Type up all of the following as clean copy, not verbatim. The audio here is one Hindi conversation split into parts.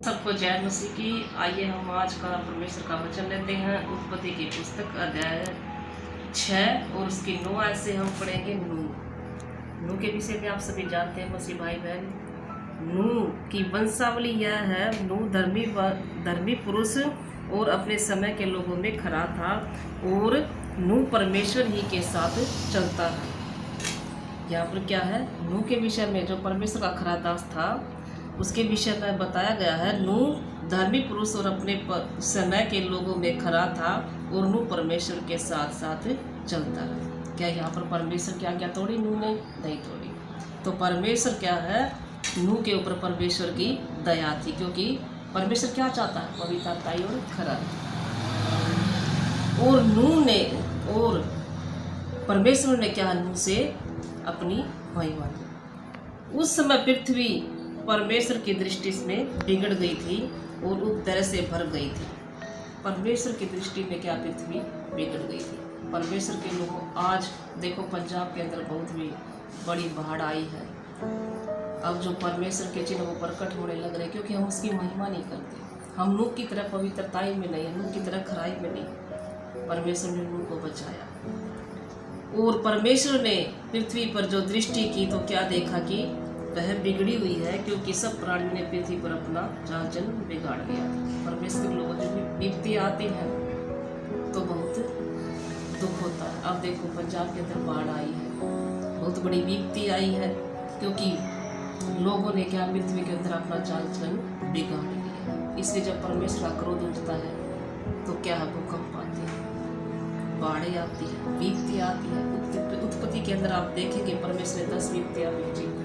सबको जय मसीह की। आइए हम आज का परमेश्वर का वचन लेते हैं। उत्पत्ति की पुस्तक अध्याय 6 और उसकी 9 आयत से हम पढ़ेंगे। नूह के विषय में आप सभी जानते हैं मसीह भाई बहन। नूह की वंशावली यह है। नूह धर्मी पुरुष और अपने समय के लोगों में खरा था और नूह परमेश्वर ही के साथ चलता है। यहाँ पर क्या है, नूह के विषय में जो परमेश्वर का खरा दास था उसके विषय में बताया गया है। नूह धर्मी पुरुष और अपने समय के लोगों में खरा था और नूह परमेश्वर के साथ साथ चलता है। क्या यहाँ पर परमेश्वर की आज्ञा तोड़ी? नूह ने नहीं तोड़ी। तो परमेश्वर क्या है, नूह के ऊपर परमेश्वर की दया थी, क्योंकि परमेश्वर क्या चाहता है? पवित्रताई और खरा। और नूह ने और परमेश्वर ने क्या, नूह से अपनी महिमा ली। उस समय पृथ्वी परमेश्वर की दृष्टि में बिगड़ गई थी और उपद्रव से भर गई थी। परमेश्वर की दृष्टि में क्या, पृथ्वी बिगड़ गई थी। परमेश्वर के लोगों, आज देखो पंजाब के अंदर बहुत भी बड़ी बाढ़ आई है। अब जो परमेश्वर के चिन्ह वो प्रकट होने लग रहे, क्योंकि हम उसकी महिमा नहीं करते। हम नूह की तरह पवित्रताई में नहीं, नूह की तरह खराई में नहीं। परमेश्वर ने नूह को बचाया और परमेश्वर ने पृथ्वी पर जो दृष्टि की तो क्या देखा कि वह बिगड़ी हुई है, क्योंकि सब प्राणियों ने पृथ्वी पर अपना जहाजन बिगाड़ दिया। परमेश्वर लोगों जो भी विपत्ति आते हैं तो बहुत दुख होता है। अब देखो पंजाब के अंदर बाढ़ आई है, बहुत बड़ी विपत्ति आई है, क्योंकि लोगों ने क्या, पृथ्वी के अंदर अपना जहाजन बिगाड़ दिया। इसलिए जब परमेश्वर का क्रोध उठता है तो क्या है, भूकंप आते हैं, बाढ़ें आती है, विपत्ति आती है। उत्पत्ति के अंदर आप देखेंगे परमेश्वर ने 10 विपत्तियां भेजी,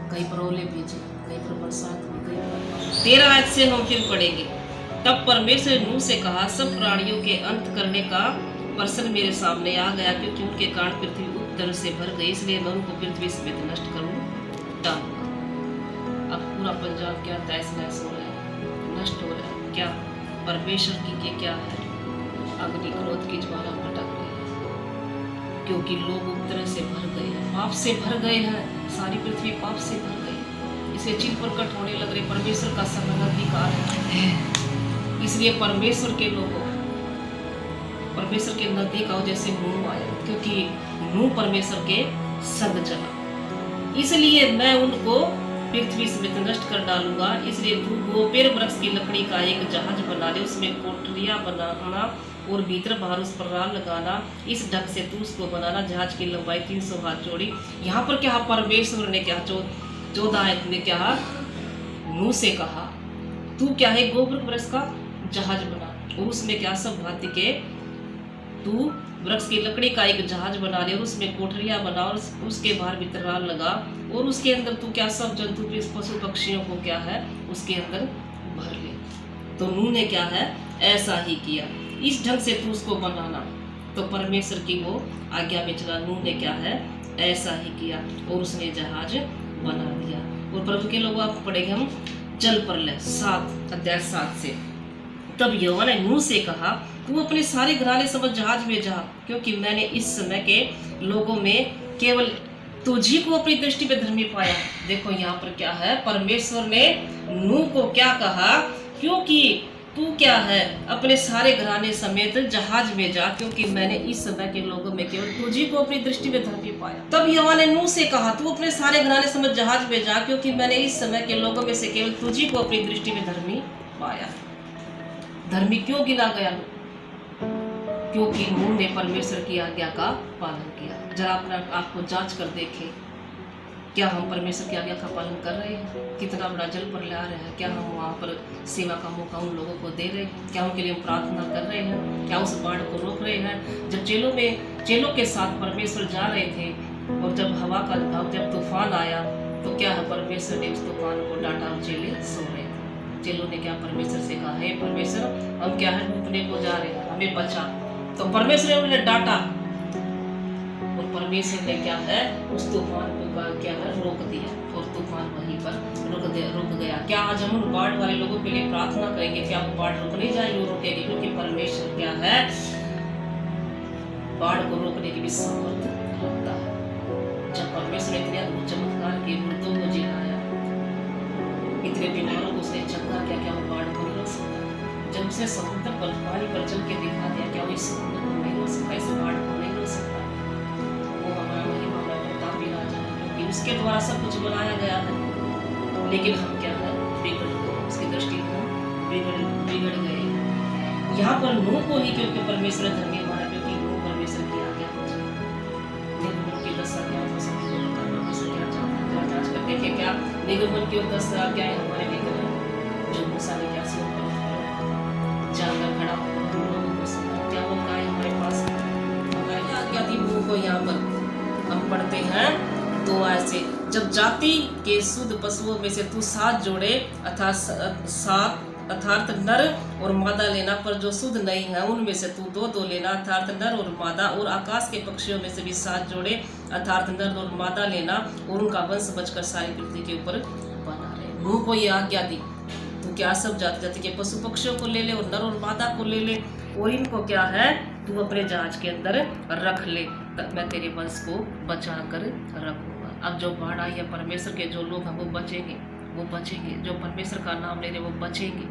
कहीं पर ओले भेजे, कहीं पर बरसात हुई, कहीं पर 13 आयत से हम फिर पढ़ेंगे। तब परमेश्वर ने नूह से कहा, सब प्राणियों के अंत करने का प्रश्न मेरे सामने आ गया, क्योंकि उनके कारण पृथ्वी उपद्रव से भर गई, इसलिए मैं उनको पृथ्वी समेत नष्ट करूंगा। अब पूरा पंजाब क्या तहस नहस हो रहा है, नष्ट हो रहा है। क्या परमेश्वर की क्या है, अग्नि क्रोध की ज्वाला भटक रही है, क्योंकि लोग उपद्रव से भर गए हैं, पाप से भर गए हैं। सारी पृथ्वी पाप से भर गई, इसे चिन्ह प्रकट होने लग रहे। परमेश्वर का सर्वाधिकार है, इसलिए परमेश्वर के लोगों, परमेश्वर के नजदीक आओ जैसे नूह आया, क्योंकि नूह परमेश्वर के संग चला। इसलिए मैं उनको पृथ्वी समेत नष्ट कर डालूंगा। इसलिए तू गोपेर वृक्ष की लकड़ी का एक जहाज बना ले, उसमें कोठरियां बनाना और भीतर बाहर उस पर राल लगाना। इस ढंग से तू उसको बनाना। जहाज की लंबाई 300 हाथ चौड़ी। यहाँ पर क्या, परमेश्वर ने क्या, 14 आयत में क्या, नूह से कहा तू क्या है, गोबर वृक्ष का जहाज बना और उसमें क्या, सब भांति के तू वृक्ष की लकड़ी का एक जहाज बना ले और उसमें कोठरियां बना और उसके बाहर भीतर राल लगा और उसके अंदर तू क्या, सब जंतु पशु पक्षियों को क्या है, उसके अंदर भर ले। तो नूह ने क्या है, ऐसा ही किया। इस ढंग से तू उसको बनाना। तो परमेश्वर की वो आज्ञा में चला। नूह ने क्या है, ऐसा ही किया और उसने जहाज बना दिया। और प्रभु के लोग आप पढ़ेंगे हम जल प्रलय 7 अध्याय 7 से। तब यहोवा ने नूह से कहा, तू अपने सारे घराने समझ जहाज में जा, क्योंकि मैंने इस समय के लोगों में केवल तुझी को अपनी दृष्टि में धर्मी पाया। देखो यहाँ पर क्या है, परमेश्वर ने नूह को क्या कहा, क्योंकि तू क्या है, अपने सारे घराने समेत जहाज में जा, क्योंकि मैंने इस समय के लोगों में केवल तुझी को अपनी दृष्टि में धर्मी पाया। तब यहोवा ने नूह से कहा, तू अपने सारे घराने समेत जहाज में जा, क्योंकि मैंने इस समय के लोगों में से केवल तुझी को अपनी दृष्टि में धर्मी पाया। धर्मी क्यों गिना गया? क्योंकि नूह ने परमेश्वर की आज्ञा का पालन किया। जरा अपना आपको जांच कर देखें, क्या हम परमेश्वर की आज्ञा का पालन कर रहे हैं? कितना बड़ा जल प्रलय आ रहा है, क्या हम वहाँ पर सेवा का मौका उन लोगों को दे रहे हैं? क्या उनके लिए हम प्रार्थना कर रहे हैं? क्या उस बाढ़ को रोक रहे हैं? जब चेलों के साथ परमेश्वर जा रहे थे और जब हवा का जब तूफान आया तो क्या है, परमेश्वर ने उस तूफान को डांटा और चेले सो रहे थे। चेलों ने क्या परमेश्वर से कहा, हे परमेश्वर, हम क्या है, डूबने को जा रहे हैं, हमें बचा। तो परमेश्वर ने उन्हें डांटा और परमेश्वर ने क्या है, उस तूफान को क्या है, रोक दिया और तूफान वहीं पर रुक गया। क्या आज हम उन बाढ़ वाले लोगों के लिए प्रार्थना करेंगे? क्या वो बाढ़ रुक नहीं जाएगी? वो रुकेगी, क्योंकि परमेश्वर क्या है, बाढ़ को रोकने की भी सामर्थ्य रखता है। जब परमेश्वर ने इतने अद्भुत चमत्कार किए, मृतों को जिलाया, इतने बीमारों को उसने चंगा किया, क्या वो बाढ़ को नहीं रोक सकता? जब उसे समुद्र पर पानी पर चल के दिखा दिया, क्या वो इस समुद्र को नहीं रोक सकता? इस बाढ़ को नहीं रोक सकता? वो हमारा महिमा में प्रतापी राजा है, क्योंकि उसके द्वारा सब कुछ बनाया गया है। लेकिन हम क्या है, बिगड़ गए, उसकी दृष्टि को बिगड़ गए। यहाँ पर नूह को ही क्योंकि परमेश्वर धर्मी माना, क्योंकि नूह परमेश्वर की आज्ञा को निर्गमन की 10 आज्ञाओं को सभी को पता है परमेश्वर क्या चाहता है। जांच कर देखे क्या निर्गमन की 10 आज्ञाएं हमारे लिए है, जो मूसा ने क्या सुना जाकर खड़ा होकर लोगों को सुना, क्या वो काय हमारे पास हमारी आज्ञा थी। नूह को यहाँ पर हम पढ़ते हैं 2 आयत से, जब जाति के शुद्ध पशुओं में से तू 7 जोड़े अर्थात नर और मादा लेना, पर जो शुद्ध नहीं है उनमें से तू 2 लेना अर्थात नर और मादा, और आकाश के पक्षियों में से भी 7 जोड़े अर्थात नर और मादा लेना, और उनका वंश बचकर सारी पृथ्वी के ऊपर बना रहे। नूह को ये आज्ञा दी, तू क्या सब जाति जाति के पशु पक्षियों को ले ले और नर और मादा को ले ले, और इनको क्या है तू अपने जहाज के अंदर रख ले, तब मैं तेरे वंश को बचा कर रखूँगा। अब जो बाढ़ आई है, परमेश्वर के जो लोग हैं वो बचेंगे, जो परमेश्वर का नाम ले रहे वो बचेंगे।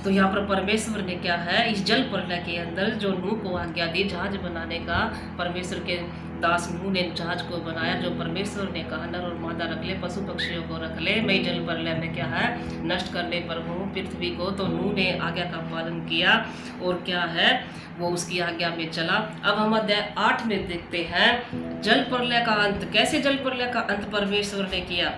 तो यहाँ पर परमेश्वर ने क्या है, इस जल प्रलय के अंदर जो नूह को आज्ञा दी जहाज बनाने का, परमेश्वर के दास नूह ने जहाज को बनाया, जो परमेश्वर ने कहा नर और मादा रख ले, पशु पक्षियों को रख ले, मैं जल प्रलय में क्या है नष्ट करने पर हूँ पृथ्वी को। तो नूह ने आज्ञा का पालन किया और क्या है वो उसकी आज्ञा में चला। अब हम अध्याय 8 में देखते हैं जल प्रलय का अंत। कैसे जल प्रलय का अंत परमेश्वर ने किया?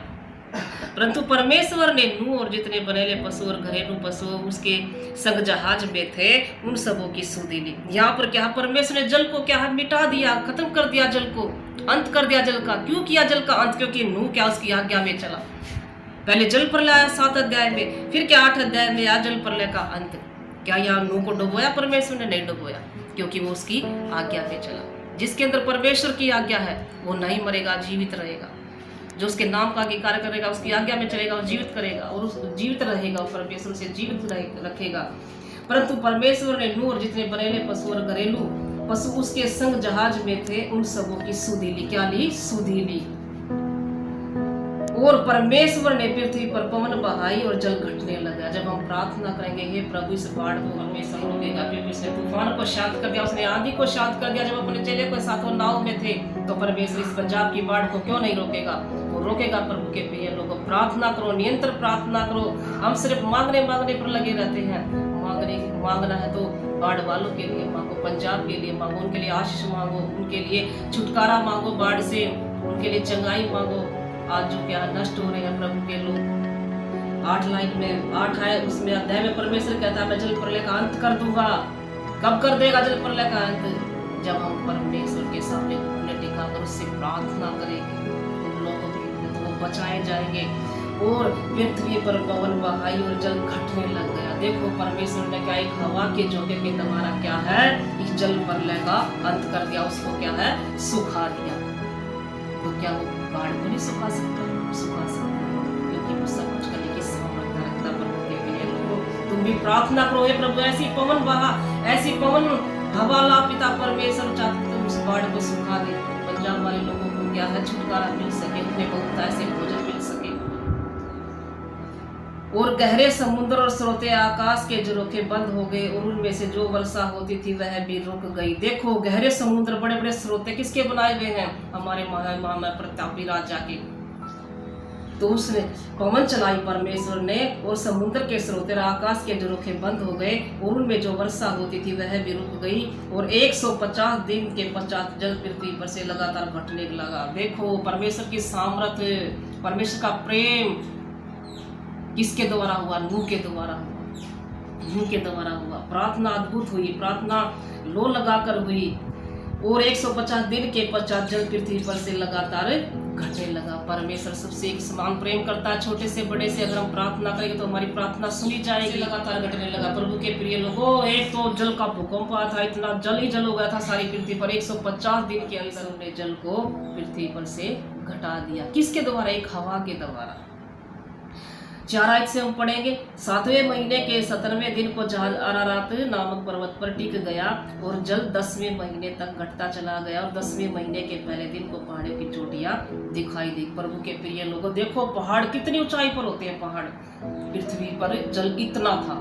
परंतु परमेश्वर ने नूह और जितने बनेले पशु और घरेलू पशु उसके संग जहाज में थे उन सबों की सुधि ली। यहाँ पर क्या परमेश्वर ने जल को क्या है मिटा दिया, खत्म कर दिया, जल को अंत कर दिया जल का। क्यों किया जल का अंत? क्योंकि नूह क्या उसकी आज्ञा में चला। पहले जल प्रलय आया 7 अध्याय में, फिर क्या 8 अध्याय में आया जल प्रलय का अंत। क्या यहाँ नूह को डुबोया? परमेश्वर ने नहीं डुबोया, क्योंकि वो उसकी आज्ञा में चला। जिसके अंदर परमेश्वर की आज्ञा है वो नहीं मरेगा, जीवित रहेगा। जो उसके नाम का कार्य करेगा, उसकी आज्ञा में चलेगा, वो जीवित करेगा और उस जीवित रहेगा, और परमेश्वर से जीवित रखेगा। परंतु परमेश्वर ने नूह और जितने बनेले पशु और घरेलू पशु उसके संग जहाज में थे उन सबों की सुधि ली। क्या ली? सुधि ली। और परमेश्वर ने पृथ्वी पर पवन बहाई और जल घटने लगा। जब हम प्रार्थना करेंगे हे प्रभु इस बाढ़ को हमेशा रोकेगा, क्योंकि उसने तूफान को शांत कर दिया, उसने आंधी को शांत कर दिया। जब अपने चेले को साथ वो नाव में थे, तो परमेश्वर इस पंजाब की बाढ़ को क्यों नहीं रोकेगा? वो रोकेगा। प्रभु के प्रिय लोगों, प्रार्थना करो, निरंतर प्रार्थना करो। हम सिर्फ मांगने पर लगे रहते हैं। मांगना है तो बाढ़ वालों के लिए मांगो, पंजाब के लिए मांगो, उनके लिए आशीष मांगो, उनके लिए छुटकारा मांगो बाढ़ से, उनके लिए चंगाई मांगो। आज जो क्या नष्ट हो रहे हैं प्रभु के लोग। 8 लाइन में 8 है उसमें अध्याय में परमेश्वर कहता है मैं जल प्रलय का अंत कर दूंगा। कब कर देगा जल प्रलय का अंत? जब हम परमेश्वर के सामने घुटने टिकाकर उससे प्रार्थना करेंगे, उन लोगों के तो वो बचाए जाएंगे। और पृथ्वी पर पवन बहाई और जल घटने लग गया। देखो परमेश्वर ने क्या एक हवा के झोंके के द्वारा क्या है इस जल प्रलय का अंत कर दिया, उसको क्या है सुखा दिया। तो क्या वो बाढ़ को नहीं सुखा सकता? सुखा सकता, क्योंकि वो सब कुछ करने की सामर्थ्य रखता प्रभु के प्रिय लोगों। तुम भी प्रार्थना करो हे प्रभु ऐसी पवन बहा, ऐसी पवन हवा ला पिता परमेश्वर, चाहते तुम उस बाढ़ को सुखा दे, पंजाब वाले लोगों को क्या है छुटकारा मिल सके, उन्हें बहुत ऐसे भोजन मिल सके। और गहरे समुद्र और स्रोते आकाश के झरोखे बंद हो गए और उनमें से जो वर्षा होती थी वह भी रुक गई। देखो गहरे समुद्र, बड़े बड़े स्रोते किसके बनाए हुए हैं? हमारे महान प्रतापी राजा के। तो उसने पवन चलाई परमेश्वर ने और समुद्र के स्रोते और आकाश के झरोखे बंद हो गए और उनमें जो वर्षा होती थी वह भी रुक गई। और 150 दिन के पश्चात जल पृथ्वी पर से लगातार घटने लगा। देखो परमेश्वर की सामर्थ्य, परमेश्वर का प्रेम किसके द्वारा हुआ? नूह के द्वारा हुआ। नूह के द्वारा हुआ। प्रार्थना अद्भुत हुई, प्रार्थना लो लगाकर हुई और 150 दिन के पश्चात जल पृथ्वी पर से लगातार घटने लगा। परमेश्वर सबसे एक समान प्रेम करता है, छोटे से बड़े से। अगर हम प्रार्थना करेंगे तो हमारी प्रार्थना सुनी जाएगी। लगातार घटने लगा। प्रभु के प्रिय लोगों, एक तो जल का भूकंप आया था, इतना जल ही जल हो गया था सारी पृथ्वी पर। 150 दिन के अंदर उन्होंने जल को पृथ्वी पर से घटा दिया। किसके द्वारा? एक हवा के द्वारा। 4 आयत से हम पढ़ेंगे। 7वें महीने के 17वें दिन को जहाज अरारात नामक पर्वत पर टिक गया और जल 10वें महीने तक घटता चला गया और 10वें महीने के पहले दिन को पहाड़ों की चोटियां दिखाई दी। प्रभु के प्रिय लोगों, देखो पहाड़ कितनी ऊंचाई पर होते हैं। पहाड़, पृथ्वी पर जल इतना था,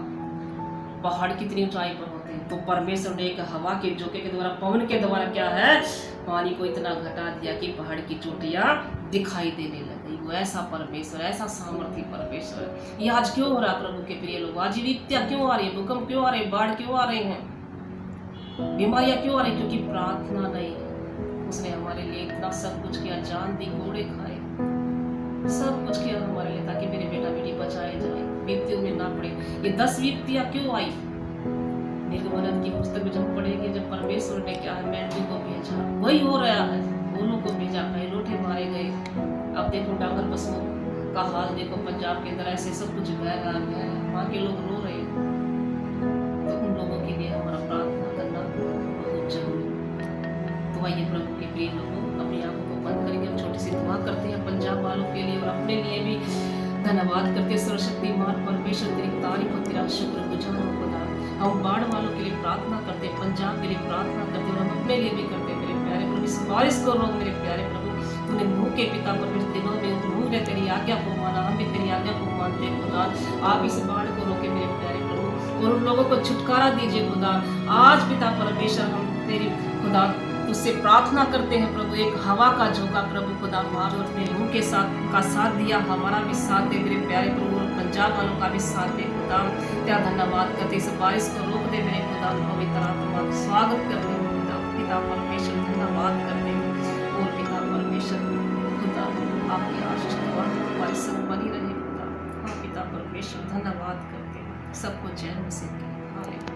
पहाड़ कितनी ऊंचाई पर होते हैं। तो परमेश्वर ने एक हवा के झोंके के द्वारा, पवन के द्वारा क्या है, पानी को इतना घटा दिया कि पहाड़ की चोटियां दिखाई देने लगी। वो ऐसा परमेश्वर, ऐसा सामर्थ्य परमेश्वर। ये आज क्यों हो रहा प्रभु के प्रिय लोग? आज विपत्तियां क्यों आ रही है, भूकंप क्यों आ रहे हैं, बाढ़ क्यों आ रहे हैं, बीमारियां क्यों आ रही, क्योंकि प्रार्थना नहीं है। उसने हमारे लिए इतना सब कुछ किया, जान दी, घोड़े खाए, सब कुछ किया हमारे लिए ताकि मेरे बेटा बेटी बचाए जाए, विपत्तियों में ना पड़े। ये 10 विपत्तियां क्यों आई? निर्गमन की पुस्तक में जब पढ़ेंगे, जब परमेश्वर ने क्या है, मेंढकों को भेजा, वही हो रहा है, दोनों को भेजा, कई लोटे मारे गए। अब देखो डांगर पशुओं का हाल देखो, पंजाब के अंदर ऐसे सब कुछ बह रहा है, वहाँ के लोग रो रहे हैं। तो उन लोगों के लिए हमारा प्रार्थना करना बहुत जरूरी। तो आइए प्रभु के प्रिय लोगों, अपनी आंखों को बंद करेंगे, हम छोटी सी दुआ करते हैं पंजाब वालों के लिए और अपने लिए भी। धन्यवाद करते सर्वशक्तिमान परमेश्वर, तेरी तारीफ और तेरा शुक्रगुजार हो खुदा। हम बाढ़ वालों के लिए प्रार्थना करते, पंजाब के लिए प्रार्थना करते और हम अपने लिए भी करते। मेरे प्यारे प्रभु, इस बारिश को रोक मेरे प्यारे प्रभु, तूने नूह के पिता परमेश्वर दिनों में नूह ने तेरी आज्ञा को माना, हम भी तेरी आज्ञा को मानते खुदा। आप इस बाढ़ को रोके मेरे प्यारे प्रभु और उन लोगों को छुटकारा दीजिए खुदा। आज पिता परमेश्वर हम तेरी खुदा उससे प्रार्थना करते हैं प्रभु, एक हवा का झोंका प्रभु खुदा मार और अपने रूह के साथ दिया, हमारा भी साथ दे मेरे प्यारे प्रभु और पंजाब वालों का भी साथ दे खुदा। क्या धन्यवाद करते, इस बारिश को रोक दे मेरे खुदा, पवित्र आत्मा स्वागत करते हैं खुदा। पिता परमेश्वर धन्यवाद करते हैं और पिता परमेश्वर खुदा आपकी आशीष हमारे संग बनी रहे खुदा। हाँ पिता परमेश्वर धन्यवाद करते हैं, सबको जय मसीह की। हालेलुया।